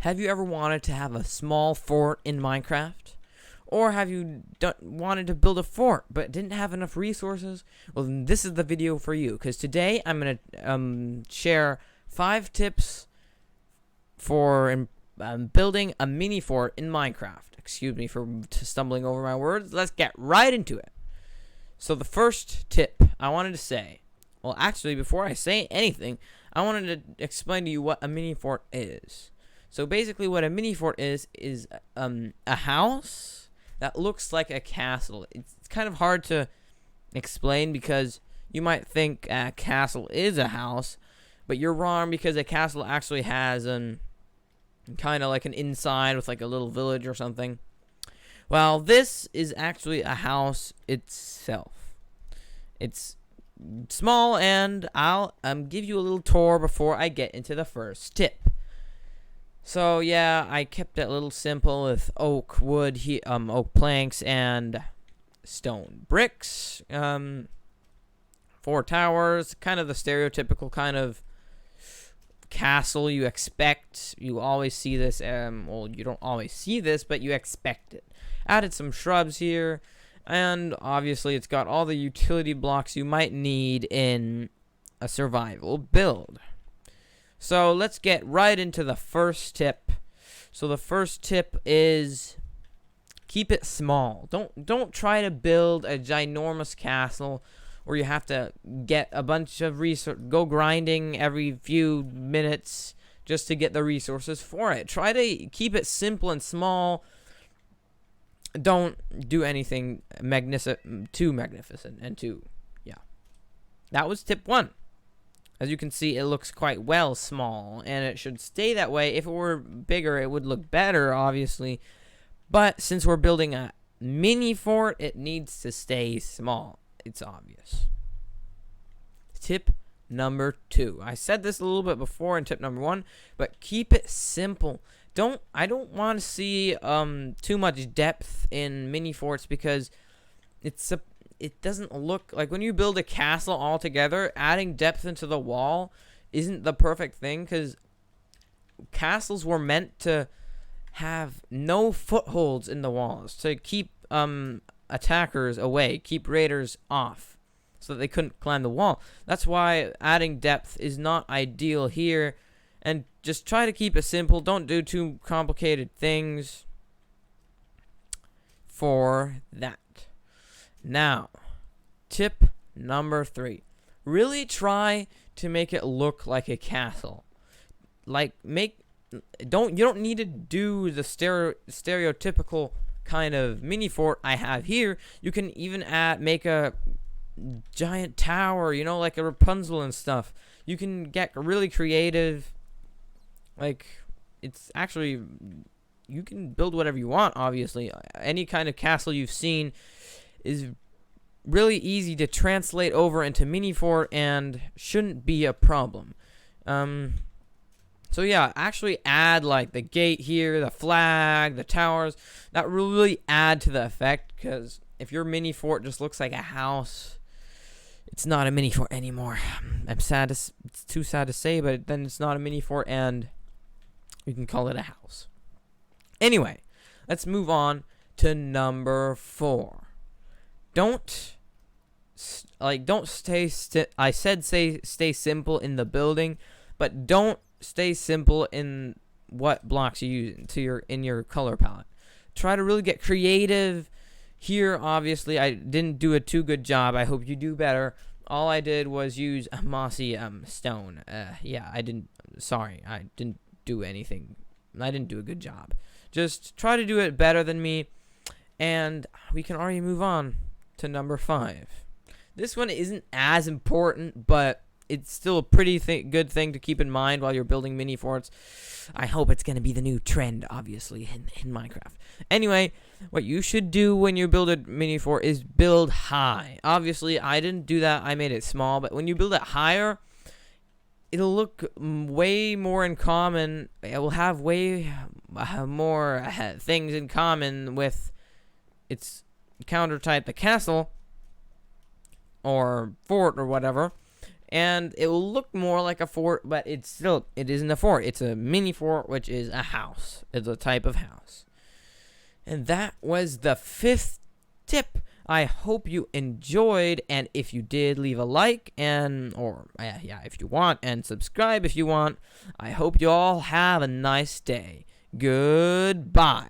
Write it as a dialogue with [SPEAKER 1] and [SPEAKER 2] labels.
[SPEAKER 1] Have you ever wanted to have a small fort in Minecraft? Or have you wanted to build a fort but didn't have enough resources? Well, then this is the video for you, because today I'm going to share 5 tips for building a mini fort in Minecraft. Excuse me for stumbling over my words. Let's get right into it. So the first tip I wanted to say, well, actually, before I say anything, I wanted to explain to you what a mini fort is. So basically what a mini fort is a house that looks like a castle. It's kind of hard to explain because you might think a castle is a house, but you're wrong, because a castle actually has kind of like an inside with like a little village or something. Well, this is actually a house itself. It's small, and I'll give you a little tour before I get into the first tip. So yeah, I kept it a little simple with oak wood, oak planks and stone bricks. 4 towers, kind of the stereotypical kind of castle you expect. You always see this. Well, you don't always see this, but you expect it. Added some shrubs here, and obviously it's got all the utility blocks you might need in a survival build. So let's get right into the first tip. So the first tip is keep it small. Don't try to build a ginormous castle where you have to get a bunch of go grinding every few minutes just to get the resources for it. Try to keep it simple and small. Don't do anything too magnificent and too, yeah. That was tip 1. As you can see, it looks quite well small, and it should stay that way. If it were bigger, it would look better, obviously. But since we're building a mini fort, it needs to stay small. It's obvious. Tip number 2. I said this a little bit before in tip number 1, but keep it simple. I don't want to see too much depth in mini forts, because it doesn't look like, when you build a castle all together, adding depth into the wall isn't the perfect thing, because castles were meant to have no footholds in the walls to keep attackers away, keep raiders off, so that they couldn't climb the wall. That's why adding depth is not ideal here, and just try to keep it simple. Don't do too complicated things for that. Now, tip number 3. Really try to make it look like a castle. Like, you don't need to do the stereotypical kind of mini fort I have here. You can even make a giant tower, like a Rapunzel and stuff. You can get really creative. Like, it's actually, you can build whatever you want, obviously. Any kind of castle you've seen is really easy to translate over into mini fort and shouldn't be a problem. So yeah, actually add like the gate here, the flag, the towers. That really add to the effect, because if your mini fort just looks like a house, it's not a mini fort anymore. It's too sad to say, but then it's not a mini fort, and you can call it a house. Anyway, let's move on to number 4. Don't stay stay simple in the building, but don't stay simple in what blocks you use in your color palette. Try to really get creative. Here, obviously, I didn't do a too good job. I hope you do better. All I did was use a mossy stone. Yeah, I didn't do anything. I didn't do a good job. Just try to do it better than me, and we can already move on to number 5. This one isn't as important, but it's still a pretty good thing to keep in mind while you're building mini forts. I hope it's going to be the new trend, obviously, in Minecraft. Anyway, what you should do when you build a mini fort is build high. Obviously, I didn't do that. I made it small, but when you build it higher, it'll look way more in common. It will have way more things in common with its counter type, the castle or fort or whatever, and it will look more like a fort, but it isn't a fort. It's a mini fort, which is a house. It's a type of house. And that was the 5th tip. I hope you enjoyed, and if you did, leave a like, if you want, and subscribe if you want. I hope you all have a nice day. Goodbye.